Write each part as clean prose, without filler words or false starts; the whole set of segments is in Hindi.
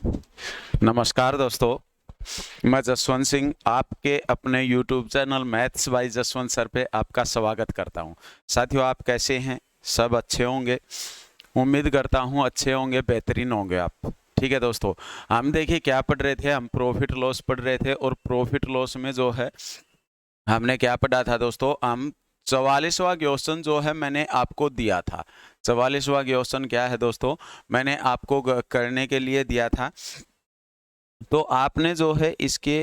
नमस्कार दोस्तों, मैं जसवंत सिंह आपके अपने YouTube channel maths by Jaswant sir पे आपका स्वागत करता हूं। साथियों, आप कैसे हैं? सब अच्छे होंगे। उम्मीद करता हूं अच्छे होंगे, बेहतरीन होंगे आप। ठीक है दोस्तों, हम देखिए क्या पढ़ रहे थे, हम प्रॉफिट लॉस पढ़ रहे थे और प्रॉफिट लॉस में जो है हमने क्या पढ़ा था दोस्तों, हम 44वां क्वेश्चन जो है मैंने आपको दिया था। 44वां क्वेश्चन क्या है दोस्तों, मैंने आपको करने के लिए दिया था। तो आपने जो है इसके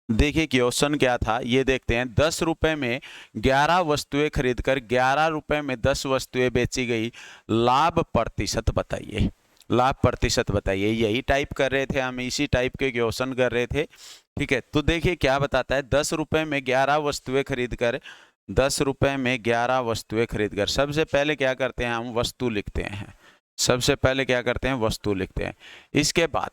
देखिए क्वेश्चन क्या था, ये देखते हैं। 10 रुपए में 11 वस्तुएं खरीदकर 11 रुपए में 10 वस्तुएं बेची गई, लाभ प्रतिशत बताइए। लाभ प्रतिशत बताइए, यही टाइप कर रहे थे हम, इसी टाइप के क्वेश्चन कर रहे थे। ठीक है, तो देखिए क्या बताता है। 10 रुपए में 11 वस्तुएं खरीदकर 10 रुपए में 11 वस्तुएं खरीदकर सबसे पहले क्या करते हैं, हम वस्तु लिखते हैं। सबसे पहले क्या करते हैं, वस्तु लिखते हैं। इसके बाद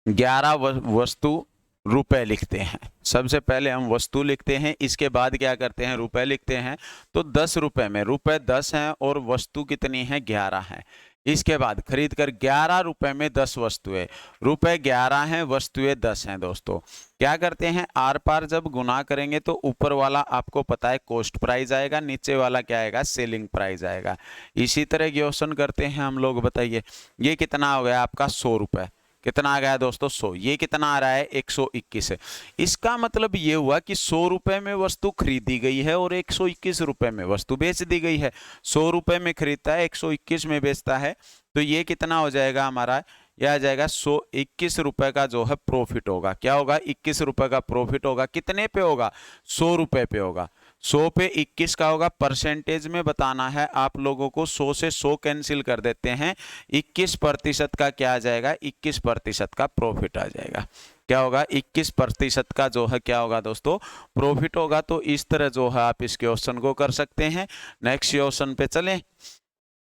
11 वस्तु रुपए लिखते हैं। सबसे पहले हम वस्तु लिखते हैं, इसके बाद क्या करते हैं, रुपए लिखते हैं। तो 10 रुपए में रुपए 10 हैं और वस्तु कितनी है, 11 है। इसके बाद खरीद कर 11 रुपए में 10 वस्तुएं, रुपए 11 हैं, वस्तुएं 10 हैं। दोस्तों क्या करते हैं, आर पार जब गुना करेंगे तो ऊपर वाला आपको पता है कॉस्ट प्राइस आएगा, नीचे वाला क्या आएगा, सेलिंग प्राइस आएगा। इसी तरह क्वेश्चन करते हैं हम लोग। बताइए ये कितना हो गया आपका, 100 रुपए। कितना आ गया दोस्तों, 100। ये कितना आ रहा है, 121 है। इसका मतलब ये हुआ कि 100 रुपए में वस्तु खरीदी गई है और 121 रुपए में वस्तु बेच दी गई है। 100 रुपए में खरीदता है, 121 में बेचता है, तो ये कितना हो जाएगा हमारा, यह आ जाएगा 121 रुपए का जो है प्रॉफिट होगा। क्या होगा, 21 रुपए का प्रॉफिट होगा। कितने पे होगा, 100 रुपए पे होगा। 100 पे 21 का होगा। परसेंटेज में बताना है आप लोगों को, 100 से 100 कैंसिल कर देते हैं। 21% का क्या आ जाएगा, 21% का प्रॉफिट आ जाएगा। क्या होगा, 21% का जो है क्या होगा दोस्तों, प्रॉफिट होगा। तो इस तरह जो है आप इस क्वेश्चन को कर सकते हैं। नेक्स्ट क्वेश्चन पे चलें,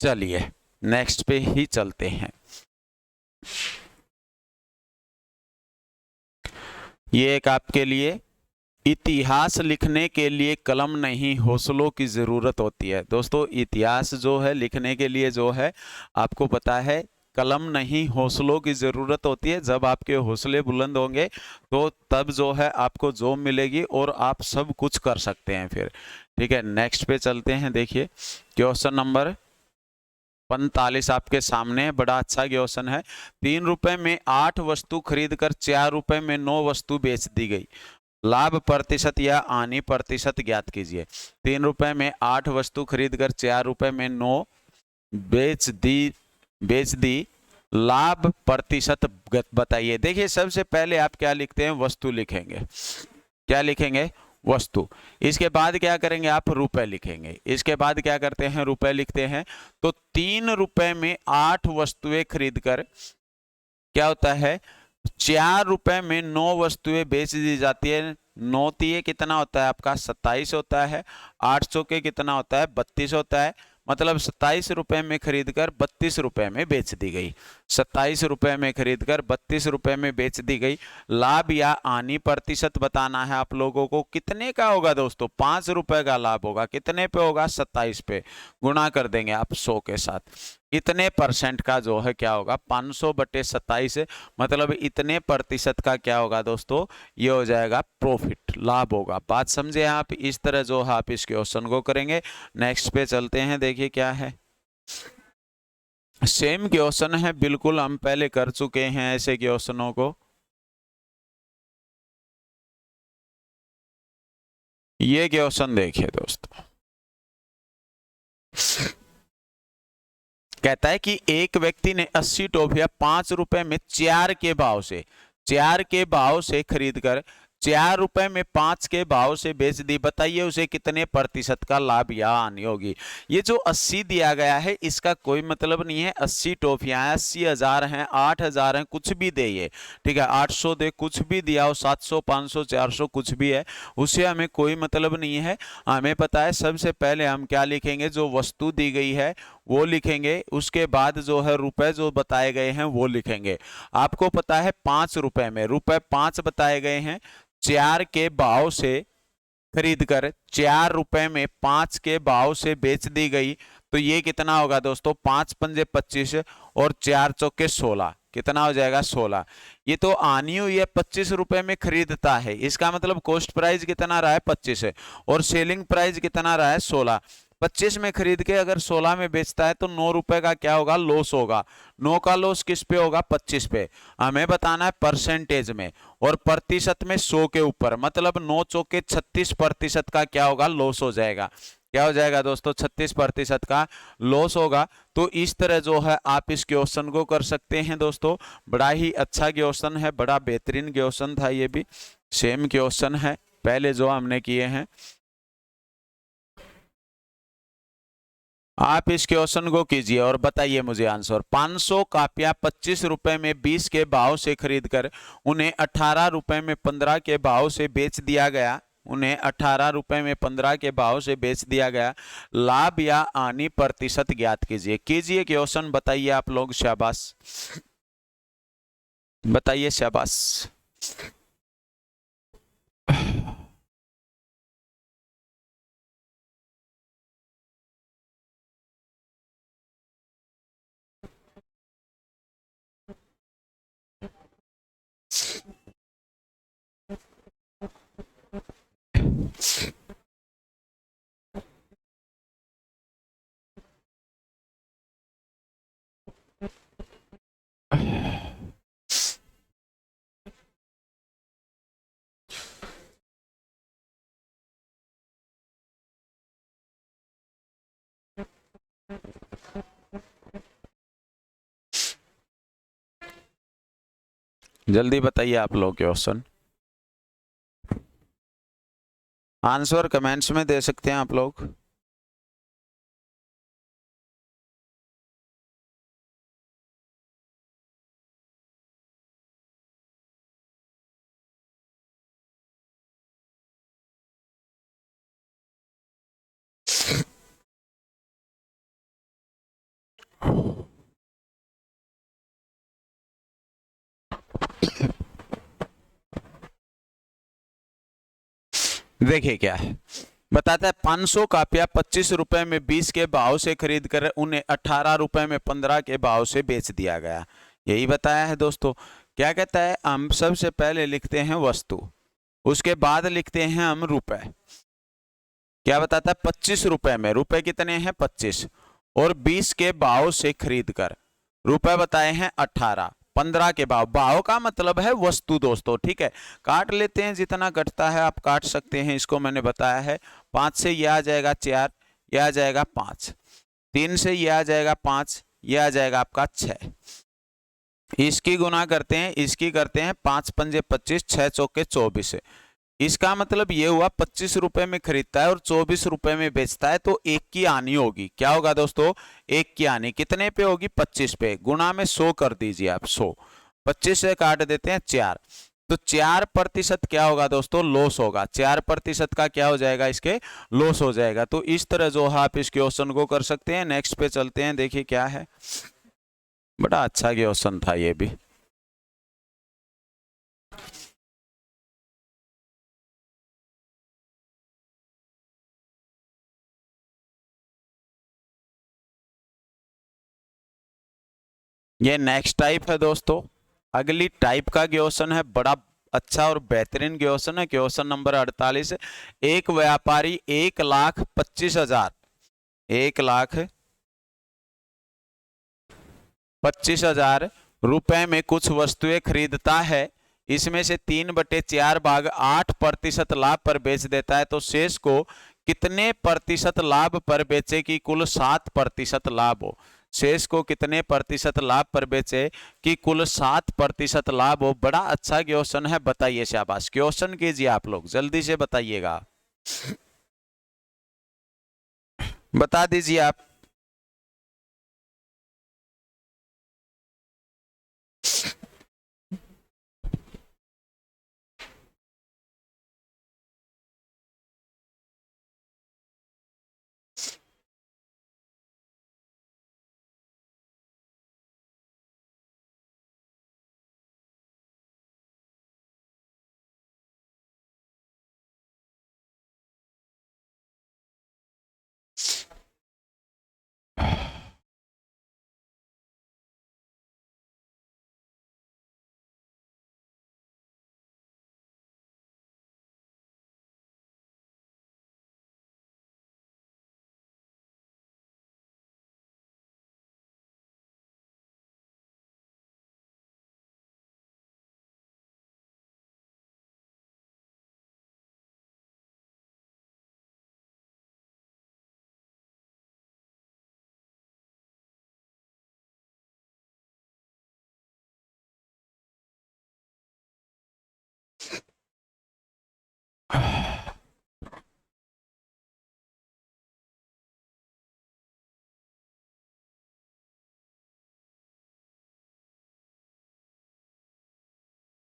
चलिए नेक्स्ट पे ही चलते हैं। ये एक आपके लिए, इतिहास लिखने के लिए कलम नहीं हौसलों की जरूरत होती है। दोस्तों इतिहास जो है लिखने के लिए जो है आपको पता है कलम नहीं हौसलों की जरूरत होती है। जब आपके हौसले बुलंद होंगे तो तब जो है आपको जॉब मिलेगी और आप सब कुछ कर सकते हैं फिर। ठीक है, नेक्स्ट पे चलते हैं। देखिए क्वेश्चन नंबर 45 आपके सामने, बड़ा अच्छा क्वेश्चन है। 3 रुपए में 8 वस्तु खरीदकर 4 रुपए में 9 वस्तु बेच दी गई, लाभ प्रतिशत या हानि प्रतिशत ज्ञात कीजिए। 3 रुपए में 8 वस्तु खरीदकर 4 रुपए में 9 बेच दी, लाभ प्रतिशत बताइए। देखिए सबसे पहले आप क्या लिखते हैं, वस्तु लिखेंगे। क्या लिखेंगे, वस्तु। इसके बाद क्या करेंगे, आप रुपए लिखेंगे। इसके बाद क्या करते हैं, रुपए लिखते हैं। तो 3 रुपए में 8 वस्तुएं खरीदकर क्या होता है, 4 रुपए में 9 वस्तुएं बेच दी जाती है। 9 तिये कितना होता है आपका, 27 होता है। 800 के कितना होता है, 32 होता है। मतलब 27 रुपए में खरीदकर 32 रुपए में बेच दी गई। 27 रुपए में खरीदकर 32 रुपए में बेच दी गई। लाभ या हानि प्रतिशत बताना है आप लोगों को। कितने का होगा दोस्तों, 5 रुपए का लाभ होगा। कितने पे होगा, 27 पे। गुणा कर देंगे आप 100 के साथ। इतने परसेंट का जो है क्या होगा, 500/27, मतलब इतने प्रतिशत का क्या होगा दोस्तों, ये हो जाएगा प्रॉफिट, लाभ होगा। बात समझे आप? इस तरह जो है आप इस क्वेश्चन को करेंगे। नेक्स्ट पे चलते हैं। देखिए क्या है, सेम क्वेश्चन है बिल्कुल, हम पहले कर चुके हैं ऐसे क्वेश्चनों को। ये क्वेश्चन देखिए दोस्तों, कहता है कि एक व्यक्ति ने 80 टॉफियां 5 रुपए में 4 के भाव से खरीदकर 4 रुपए में 5 के भाव से बेच दी। बताइए उसे कितने प्रतिशत का लाभ या हानि होगी। ये जो 80 दिया गया है इसका कोई मतलब नहीं है। 80 टॉफियां हैं, 80,000 हैं, 8,000 हैं, कुछ भी दे ये। ठीक है, 800 दे, कुछ भी दिया हो, 700, 500, 400 कुछ भी है, उससे हमें कोई मतलब नहीं है। हमें पता है सबसे पहले हम क्या लिखेंगे, जो वस्तु दी गई है वो लिखेंगे। उसके बाद जो है रुपए जो बताए गए हैं वो लिखेंगे। आपको पता है 5 रुपए में रुपए 5 बताए गए हैं, 4 के भाव से खरीदकर 4 रुपए में 5 के भाव से बेच दी गई। तो ये कितना होगा दोस्तों, 5 पंजे 25 और 4 चौके 16, कितना हो जाएगा 16। ये तो आनी हुई है 25 रुपए में खरीदता है, इसका मतलब कॉस्ट प्राइस कितना रहा है 25 है, और सेलिंग प्राइस कितना रहा है 16। 25 में खरीद के अगर 16 में बेचता है तो 9 रुपए का क्या होगा, लॉस होगा। 9 का लॉस किस पे होगा, 25 पे। हमें बताना है परसेंटेज में, और प्रतिशत में 100 के ऊपर, मतलब 9 चौके 36% का क्या होगा, लॉस हो जाएगा। क्या हो जाएगा दोस्तों, 36% का लॉस होगा। तो इस तरह जो है आप इस क्वेश्चन को कर सकते हैं दोस्तों। बड़ा ही अच्छा क्वेश्चन है, बड़ा बेहतरीन क्वेश्चन था, ये भी सेम क्वेश्चन है पहले जो हमने किए हैं। आप इस क्वेश्चन को कीजिए और बताइए मुझे आंसर। 500 कापियां 25 रुपए में 20 के भाव से खरीदकर उन्हें 18 रुपए में 15 के भाव से बेच दिया गया। उन्हें 18 रुपए में 15 के भाव से बेच दिया गया। लाभ या हानि प्रतिशत ज्ञात कीजिए। कीजिए क्वेश्चन, बताइए आप लोग, शाबाश बताइए, शाबाश। जल्दी बताइए आप लोग क्वेश्चन। आंसर कमेंट्स में दे सकते हैं आप लोग। देखिए क्या है, बताता है 500 कापियां 25 रुपए में 20 के भाव से खरीद कर उन्हें 18 रुपए में 15 के भाव से बेच दिया गया। यही बताया है दोस्तों। क्या कहता है, हम सबसे पहले लिखते हैं वस्तु, उसके बाद लिखते हैं हम रुपए। क्या बताता है, 25 रुपए में, रुपए कितने हैं 25, और 20 के भाव से खरीद कर, रुपए बताए हैं 18, 15 के भाव, भाव का मतलब है वस्तु दोस्तों, ठीक है। काट लेते हैं, जितना घटता है आप काट सकते हैं, इसको मैंने बताया है। 5 से यह आ जाएगा 4, यह आ जाएगा 5, 3 से यह आ जाएगा 5, यह आ जाएगा आपका 6। इसकी गुना करते हैं, इसकी करते हैं, 5 पंजे 25, 6 चौके 24। इसका मतलब ये हुआ 25 रुपए में खरीदता है और 24 रुपए में बेचता है, तो एक की हानि होगी। क्या होगा दोस्तों, एक की हानि कितने पे होगी, 25 पे। गुना में 100 कर दीजिए आप, 100, 25 से काट देते हैं 4, तो 4% क्या होगा दोस्तों, लॉस होगा। 4% का क्या हो जाएगा, इसके लॉस हो जाएगा। तो इस तरह जो है आप इस क्वेश्चन को कर सकते हैं। नेक्स्ट पे चलते हैं, देखिए क्या है, बड़ा अच्छा क्वेश्चन था ये भी। ये नेक्स्ट टाइप है दोस्तों, अगली टाइप का क्वेश्चन है, बड़ा अच्छा और बेहतरीन क्वेश्चन है। Question number 48। एक व्यापारी 1,25,000, 1,25,000 रुपए में कुछ वस्तुएं खरीदता है। इसमें से 3/4 भाग 8% लाभ पर बेच देता है, तो शेष को कितने प्रतिशत लाभ पर बेचे कि कुल 7% लाभ हो। शेष को कितने प्रतिशत लाभ पर बेचे कि कुल 7% लाभ हो। बड़ा अच्छा क्वेश्चन है, बताइए, शाबाश। क्वेश्चन कीजिए आप लोग, जल्दी से बताइएगा, बता दीजिए आप।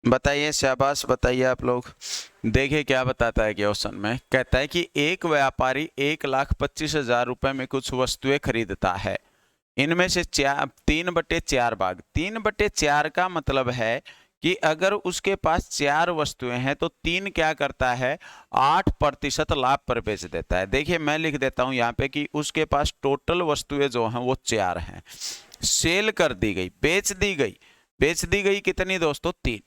बताइए, शाबाश, बताइए आप लोग। देखिए क्या बताता है क्वेश्चन में, कहता है कि एक व्यापारी 1,25,000 रुपए में कुछ वस्तुएं खरीदता है। इनमें से 3/4 भाग, 3/4 का मतलब है कि अगर उसके पास 4 वस्तुएं हैं तो 3 क्या करता है, 8% लाभ पर बेच देता है। देखिए मैं लिख देता हूं यहाँ पे कि उसके पास टोटल वस्तुएं जो हैं वो 4 हैं, सेल कर दी गई, बेच दी गई। बेच दी गई कितनी दोस्तों, 3।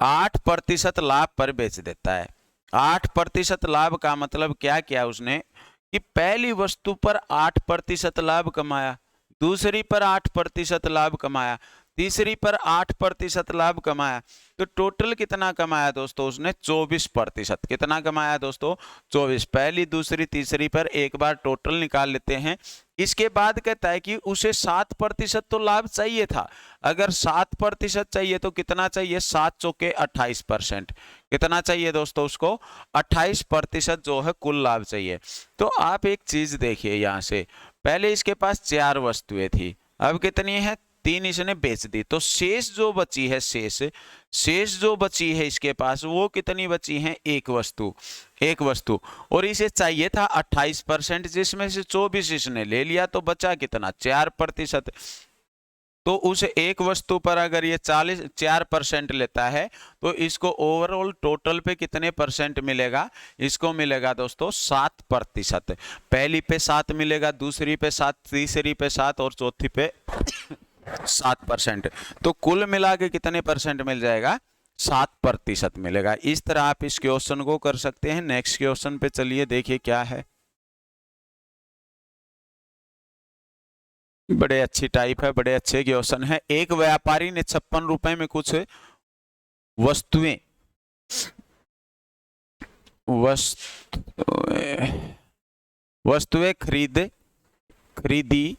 8% लाभ पर बेच देता है। 8% लाभ का मतलब क्या किया उसने, कि पहली वस्तु पर 8% लाभ कमाया, दूसरी पर 8% लाभ कमाया, तीसरी पर 8% लाभ कमाया। तो टोटल कितना कमाया दोस्तों उसने, 24%। कितना कमाया दोस्तों, 24। पहली, दूसरी, तीसरी पर एक बार टोटल निकाल लेते हैं। इसके बाद कहता है कि उसे 7% तो लाभ चाहिए था। अगर 7% चाहिए तो कितना चाहिए, 7 चौके 28%। कितना चाहिए दोस्तों उसको, 28% जो है कुल लाभ चाहिए। तो आप एक चीज देखिए यहां से, पहले इसके पास 4 वस्तुएं थी, अब कितनी है, 3 इसने बेच दी। तो शेष जो बची है, शेष जो बची है इसके पास, वो कितनी बची है, एक वस्तु। और इसे चाहिए था 28%, जिसमें से 24 इसने ले लिया, तो बचा कितना, 4%। तो उस एक वस्तु पर अगर ये 4% लेता है तो इसको ओवरऑल टोटल पे कितने परसेंट मिलेगा, इसको मिलेगा दोस्तों 7%। पहली पे 7 मिलेगा, दूसरी पे 7, तीसरी पे 7 और चौथी पे 7%। तो कुल मिला के कितने परसेंट मिल जाएगा, 7% मिलेगा। इस तरह आप इस क्वेश्चन को कर सकते हैं। नेक्स्ट क्वेश्चन पे चलिए, देखिए क्या है। बड़े अच्छी टाइप है, बड़े अच्छे क्वेश्चन है। एक व्यापारी ने 56 रुपए में कुछ वस्तुएं वस्तुएं वस्तुएं खरीदी।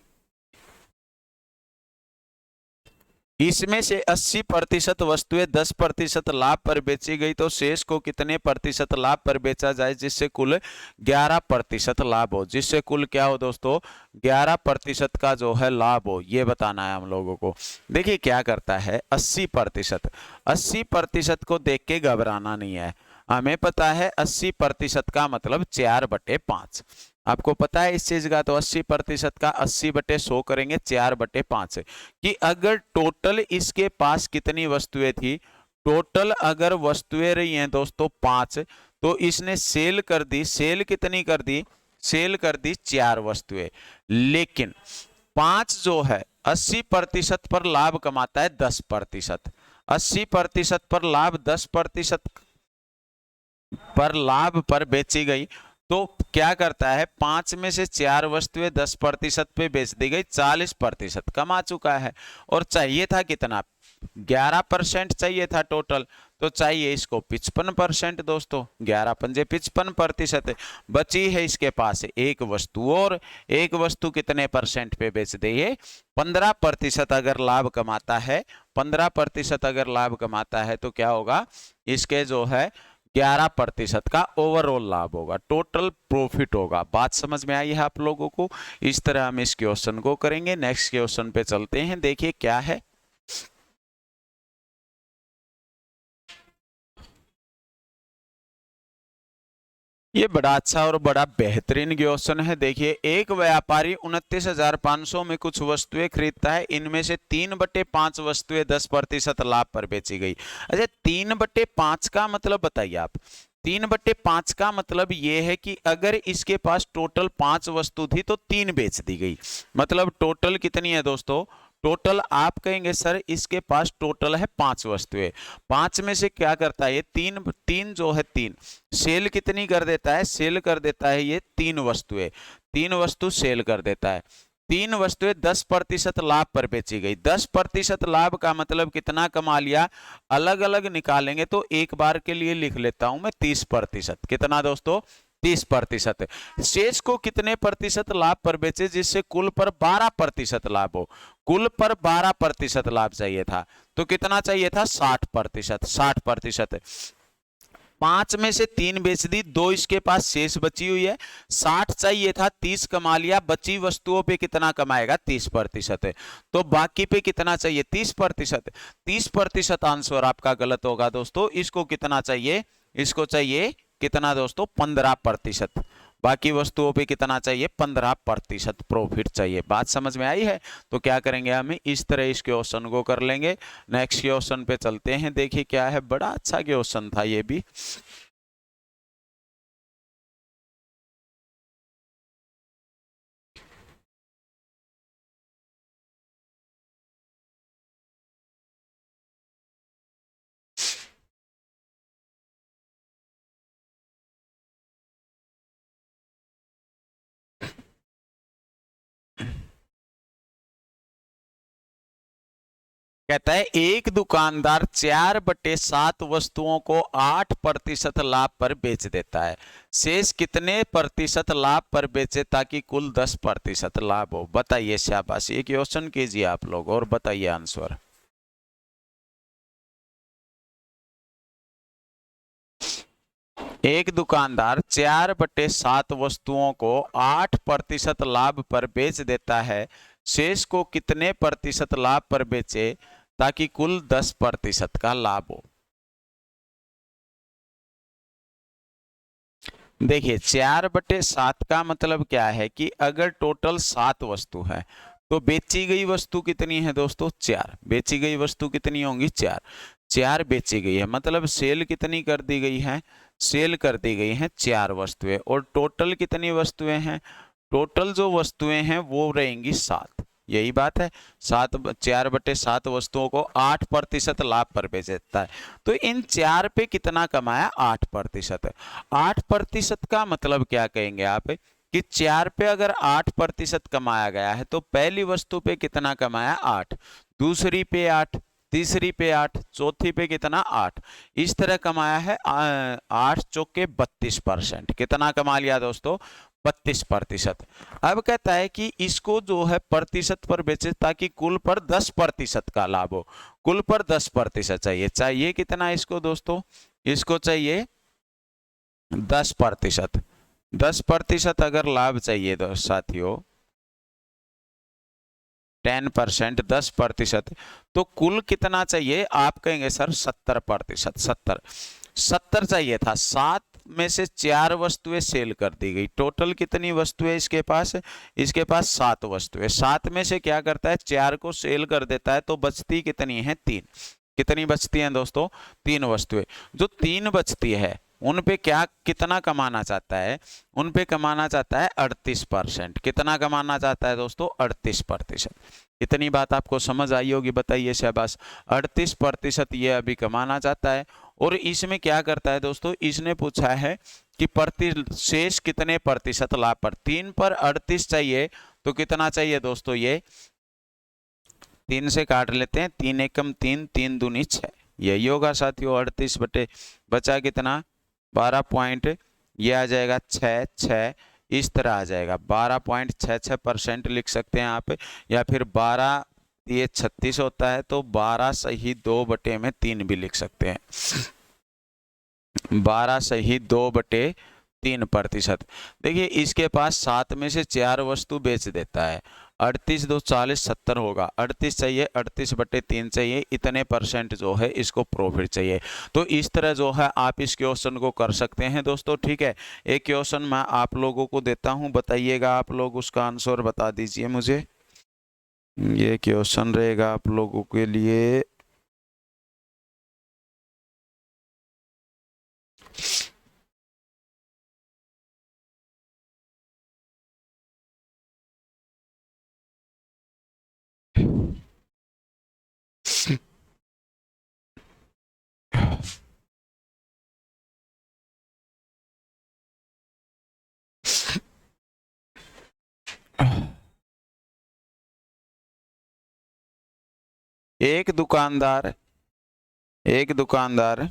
इसमें से 80% वस्तुएं 10% लाभ पर बेची गई, तो शेष को कितने प्रतिशत लाभ पर बेचा जाए जिससे कुल 11% लाभ हो, जिससे कुल क्या हो दोस्तों, 11% का जो है लाभ हो, ये बताना है हम लोगों को। देखिए क्या करता है, 80% को देख के घबराना नहीं है। हमें पता है 80% का मतलब 4/5। आपको पता है इस चीज का, तो 80% का 80/100 करेंगे, 4/5। कि अगर टोटल इसके पास कितनी वस्तुएं थी, टोटल अगर वस्तुएं रही हैं दोस्तों 5, तो इसने सेल कर दी, सेल कितनी कर दी, सेल कर दी 4 वस्तुएं। लेकिन 5 जो है 80% पर लाभ कमाता है 10%। 80% पर लाभ 10% पर लाभ पर बेची गई, तो क्या करता है, 5 में से 4 वस्तुएं 10% पे बेच दी गई, 40% कमा चुका है। और चाहिए था कितना, 11% चाहिए था टोटल, तो चाहिए इसको 55% दोस्तों। 11 पंजे 55%। बची है इसके पास एक वस्तु, और एक वस्तु कितने परसेंट पे बेच दे, ये 15% अगर लाभ कमाता है, 15% अगर लाभ कमाता है तो क्या होगा, इसके जो है 11% का ओवरऑल लाभ होगा, टोटल प्रॉफिट होगा। बात समझ में आई है आप लोगों को। इस तरह हम इस क्वेश्चन को करेंगे। नेक्स्ट क्वेश्चन पे चलते हैं, देखिए क्या है। ये बड़ा अच्छा और बड़ा बेहतरीन क्वेश्चन है। देखिए, एक व्यापारी 29,500 में कुछ वस्तुएं खरीदता है। इनमें से 3/5 वस्तुएं 10% लाभ पर बेची गई। अच्छा, 3/5 का मतलब बताइए आप। 3/5 का मतलब ये है कि अगर इसके पास टोटल 5 वस्तु थी तो 3 बेच दी गई, मतलब टोटल कितनी है दोस्तों, टोटल आप कहेंगे सर इसके पास टोटल है 5 वस्तुएं, 5 में से क्या करता है ये, तीन जो है 3 सेल कितनी कर देता है, सेल कर देता है ये 3 वस्तुएं, 3 वस्तु सेल कर देता है। 3 वस्तुएं 10% लाभ पर बेची गई। 10% लाभ का मतलब कितना कमा लिया, अलग अलग निकालेंगे तो एक बार के लिए लिख लेता हूं मैं 30%। कितना दोस्तों, 30%। शेष को कितने प्रतिशत लाभ पर बेचे जिससे कुल पर 12% लाभ हो, कुल पर 12% लाभ चाहिए था, तो कितना चाहिए था, 60%। 60%। 5 में से 3 बेच दी, 2 इसके पास शेष बची हुई है, 60 चाहिए था, 30 कमा लिया, बची वस्तुओं पे कितना कमाएगा, 30%। तो बाकी पे कितना चाहिए, 30%। 30% आंसर आपका गलत होगा दोस्तों। इसको कितना चाहिए, इसको चाहिए कितना दोस्तों, 15%। बाकी वस्तुओं पे कितना चाहिए, 15% प्रॉफिट चाहिए। बात समझ में आई है? तो क्या करेंगे, हम इस तरह इस क्वेश्चन को कर लेंगे। नेक्स्ट क्वेश्चन पे चलते हैं। देखिए क्या है, बड़ा अच्छा क्वेश्चन था ये भी। कहता है एक दुकानदार 4/7 वस्तुओं को 8% लाभ पर बेच देता है। शेष कितने प्रतिशत लाभ पर बेचे ताकि कुल 10% लाभ हो? बताइए। शाबाश, ये क्वेश्चन कीजिए आप लोग और बताइए आंसर। एक दुकानदार 4/7 वस्तुओं को 8% लाभ पर बेच देता है। शेष को कितने प्रतिशत लाभ पर बेचे ताकि कुल 10% का लाभ हो? देखिए 4/7 का मतलब क्या है कि अगर टोटल 7 वस्तु है तो बेची गई वस्तु कितनी है दोस्तों, 4। बेची गई वस्तु कितनी होंगी, 4। 4 बेची गई है, मतलब सेल कितनी कर दी गई है, सेल कर दी गई है 4 वस्तुएं। और टोटल कितनी वस्तुएं हैं, टोटल जो वस्तुएं हैं वो रहेंगी 7। यही बात है। 4/7 वस्तुओं को 8% लाभ पर बेच देता है। तो इन 4 पे कितना कमाया, 8%। 8% का मतलब क्या कहेंगे आप कि 4 पे अगर 8% कमाया गया है तो पहली वस्तु पे कितना कमाया, 8, दूसरी पे 8, तीसरी पे 8, चौथी पे कितना, 8। इस तरह कमाया है 8 चौके 32%। कितना कमा लिया दोस्तों, 32%। अब कहता है कि इसको जो है प्रतिशत पर बेचे ताकि कुल पर 10% का लाभ हो। कुल पर 10% चाहिए। चाहिए कितना इसको दोस्तों, इसको चाहिए 10%। 10% अगर लाभ चाहिए तो साथियों, 10%, 10%, तो कुल कितना चाहिए, आप कहेंगे सर 70%। 70 चाहिए था। 7 में से 4 वस्तुएं सेल कर दी गई। टोटल कितनी वस्तुएं इसके पास, इसके पास 7 वस्तुएं। 7 में से क्या करता है, 4 को सेल कर देता है तो बचती कितनी है, 3। कितनी बचती हैं दोस्तों, 3 वस्तुएं। जो 3 बचती है उन पे क्या कितना कमाना चाहता है, उन पे कमाना चाहता है 38%। कितना कमाना चाहता है दोस्तों, 38%। इतनी बात आपको समझ आई होगी, बताइए शाबाश। 38% ये अभी कमाना चाहता है। और इसमें क्या करता है दोस्तों, इसने पूछा है कि शेष कितने प्रतिशत लाभ पर। 3 पर 38 चाहिए तो कितना चाहिए दोस्तों, ये 3 से काट लेते हैं, 3 एकम 3, 3 दूनी 6, यही होगा साथियों। 38 बटे बचा कितना, 12 पॉइंट, ये आ जाएगा 6 6, इस तरह आ जाएगा 12.66% लिख सकते हैं आप। या फिर 12, ये 36 होता है तो 12 सही 2 बटे में 3 भी लिख सकते हैं। 12 सही 2 बटे 3%। देखिए इसके पास 7 में से 4 वस्तु बेच देता है। 38 2 40, 70 होगा। 38 चाहिए, 38/3 चाहिए, इतने परसेंट जो है इसको प्रॉफिट चाहिए। तो इस तरह जो है आप इस क्वेश्चन को कर सकते हैं दोस्तों, ठीक है। एक क्वेश्चन मैं आप लोगों को देता हूं, बताइएगा आप लोग, उसका आंसर बता दीजिए मुझे। ये क्वेश्चन रहेगा आप लोगों के लिए। एक दुकानदार, एक दुकानदार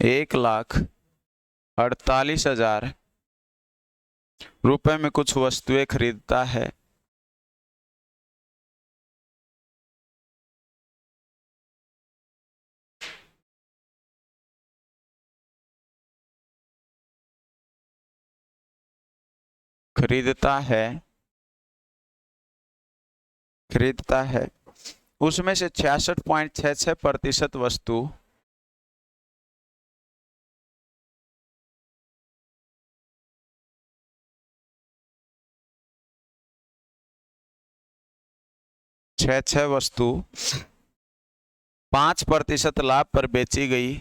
एक लाख 48,000 रुपए में कुछ वस्तुएं खरीदता है। खरीदता है उसमें से 66.66% वस्तु छह वस्तु 5% लाभ पर बेची गई।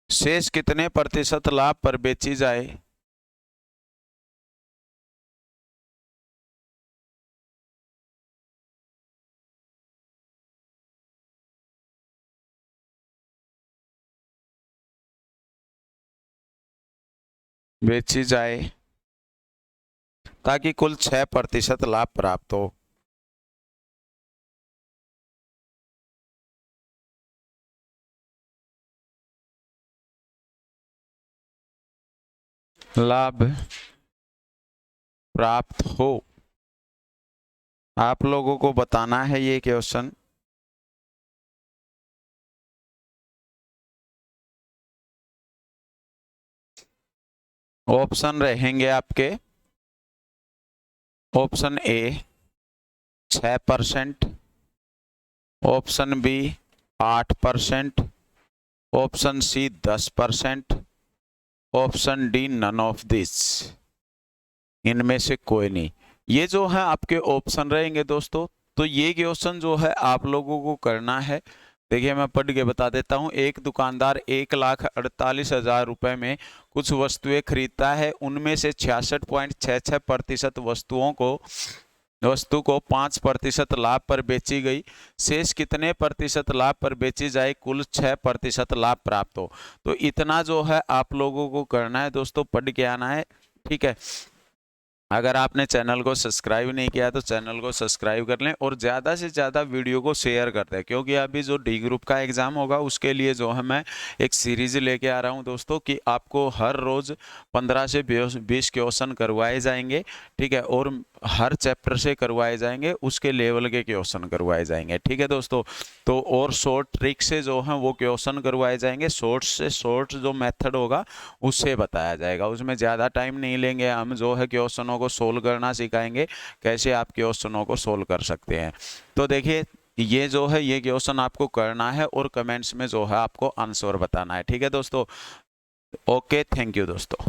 शेष कितने प्रतिशत लाभ पर बेची जाए। बेची जाए ताकि कुल 6% लाभ प्राप्त हो। लाभ प्राप्त हो। आप लोगों को बताना है ये क्वेश्चन। ऑप्शन रहेंगे आपके। Option A 6%, option B 8%, option C 10%, option D none of this. इनमें से कोई नहीं। ये जो है आपके ऑप्शन रहेंगे दोस्तों। तो ये क्वेश्चन जो है आप लोगों को करना है। देखिए मैं पढ़ के बता देता हूँ। एक दुकानदार 1,48,000 रुपए में कुछ वस्तुएं खरीदता है। उनमें से 66.66% वस्तु को 5% लाभ पर बेची गई। शेष कितने प्रतिशत लाभ पर बेची जाए, कुल 6% लाभ प्राप्त हो। तो इतना जो है आप लोगों को करना है दोस्तों, पढ़ के आना है। ठीक है। अगर आपने चैनल को सब्सक्राइब नहीं किया तो चैनल को सब्सक्राइब कर लें और ज़्यादा से ज़्यादा वीडियो को शेयर कर दें, क्योंकि अभी जो डी ग्रुप का एग्ज़ाम होगा उसके लिए जो है मैं एक सीरीज़ लेके आ रहा हूं दोस्तों कि आपको हर रोज़ 15 से 20 क्वेश्चन करवाए जाएंगे। ठीक है। और हर चैप्टर से करवाए जाएंगे, उसके लेवल के क्वेश्चन करवाए जाएंगे। ठीक है दोस्तों। तो और शॉर्ट ट्रिक से जो है वो क्वेश्चन करवाए जाएंगे। शॉर्ट से शॉर्ट जो मेथड होगा उससे बताया जाएगा। उसमें ज़्यादा टाइम नहीं लेंगे। हम जो है क्वेश्चनों को सोल्व करना सिखाएंगे, कैसे आप क्वेश्चनों को सोल्व कर सकते हैं। तो देखिए ये जो है ये क्वेश्चन आपको करना है और कमेंट्स में जो है आपको आंसर बताना है। ठीक है दोस्तों। ओके, थैंक यू दोस्तों।